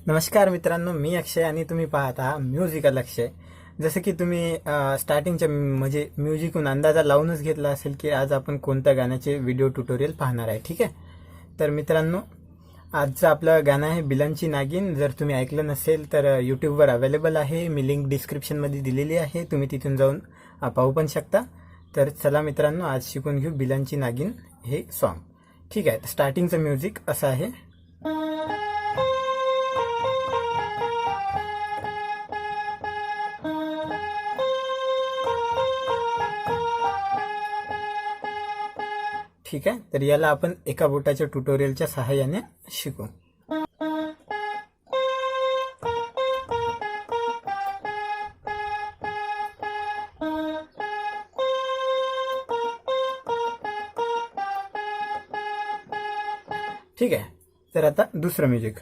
नमस्कार मित्रांनो, मी अक्षय आणि तुम्ही पाहत आहात म्युझिकल अक्षय. जसं की तुम्ही स्टार्टिंगच्या म्हणजे म्युझिकहून अंदाजा लावूनच घेतला असेल की आज आपण कोणत्या गाण्याचे व्हिडिओ ट्युटोरियल पाहणार आहे. ठीक आहे, तर मित्रांनो आजचं आपलं गाणं आहे बिलांची नागिन. जर तुम्ही ऐकलं नसेल तर यूट्यूबवर अवेलेबल आहे, मी लिंक डिस्क्रिप्शनमध्ये दिलेली आहे, तुम्ही तिथून जाऊन पाहू पण शकता. तर चला मित्रांनो, आज शिकून घेऊ बिलांची नागिन हे सॉन्ग. ठीक आहे, स्टार्टिंगचं म्युझिक असं आहे. ठीक आहे, तर याला आपण एका बोटाच्या ट्युटोरियलच्या सहाय्याने शिकू. ठीक आहे, तर आता दुसरं म्युझिक.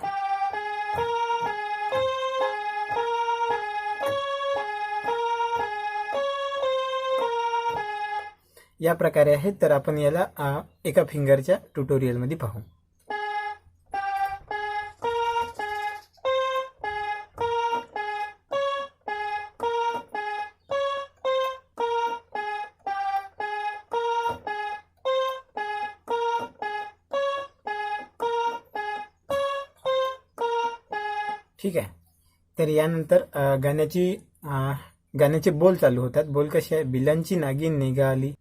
या प्रकारे आहे, तर आपण याला एका फिंगरच्या ट्युटोरियलमध्ये पाहू. ठीक आहे, तर यानंतर गाण्याचे बोल चालू होतात. बोल कसे आहे? बिलांची नागिन निघाली.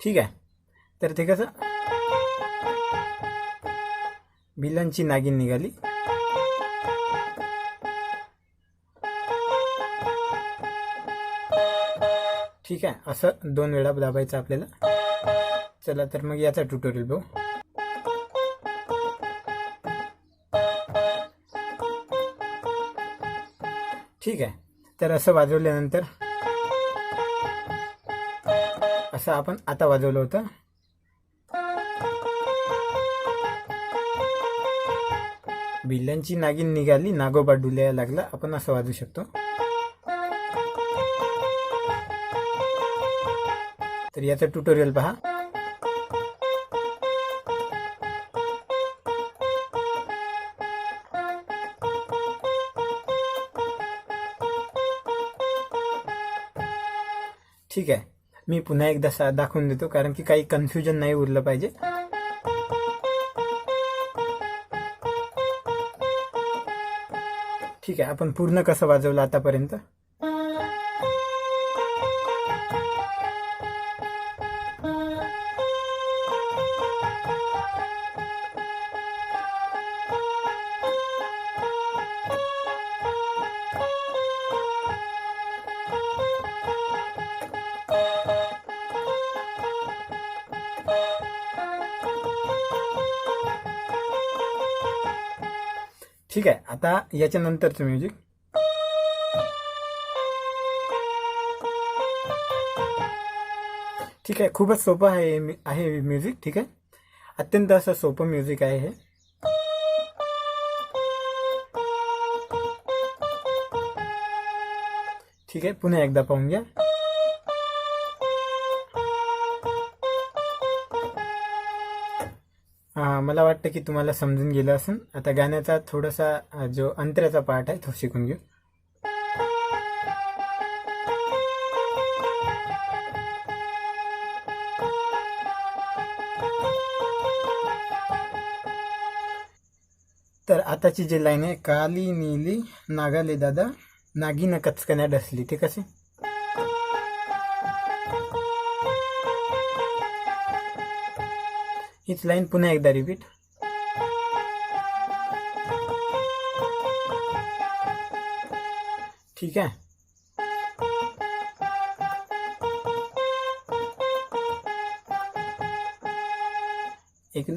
ठीक आहे, तर ते कसं? बिलांची नागिन निघाली. ठीक आहे, असं 2 वेळा दाबायचं आपल्याला. चला तर मग याचा ट्युटोरियल बघू. ठीक आहे, तर असं वाजवल्यानंतर असं आपण आता वाजवलं होतं. बिलांची नागिन निघाली, नागोबा डुलायला लागला, आपण असं वाजवू शकतो. तर याचं ट्युटोरियल पहा. ठीक आहे, मी पुन्हा एकदा दाखवून देतो, कारण की काही कन्फ्युजन नाही उरलं पाहिजे. ठीक आहे, आपण पूर्ण कसं वाजवलं आतापर्यंत. ठीक आहे, आता याच्या नंतरचं म्युझिक. ठीक आहे, खूपच सोपं आहे म्युझिक. ठीक आहे, अत्यंत असं सोपं म्युझिक आहे हे. ठीक आहे, पुन्हा एकदा पाहून घ्या. मला वाटतं की तुम्हाला समजून गेलं असेल. आता गाण्याचा थोडासा जो अंतराचा पार्ट आहे तो शिकून घेऊ. तर आताची जी लाईन आहे, काली नीली नागाले दादा नागिन कचकण्या डसली, ते कसे? हीच लाईन पुन्हा एकदा रिपीट. ठीक आहे,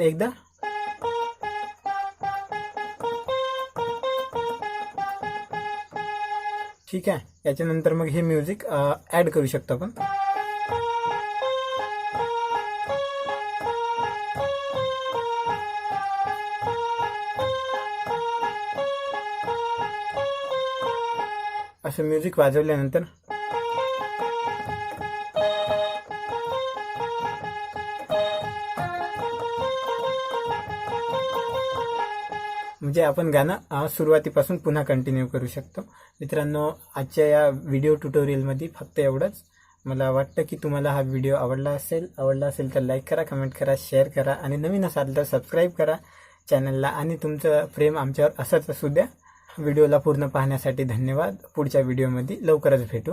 एकदा ठीक आहे. याच्यानंतर मग हे म्युझिक ऍड करू शकतो आपण. असं म्युझिक वाजवल्यानंतर म्हणजे आपण गाणं सुरुवातीपासून पुन्हा कंटिन्यू करू शकतो. मित्रांनो, आजच्या या व्हिडिओ ट्युटोरियलमध्ये फक्त एवढंच. मला वाटतं की तुम्हाला हा व्हिडिओ आवडला असेल तर लाईक करा, कमेंट करा, शेअर करा आणि नवीन असाल तर सबस्क्राईब करा चॅनलला. आणि तुमचं प्रेम आमच्यावर असंच असू द्या. व्हिडिओला पूर्ण पाहण्यासाठी धन्यवाद. पुढच्या व्हिडिओमध्ये लवकरच भेटू.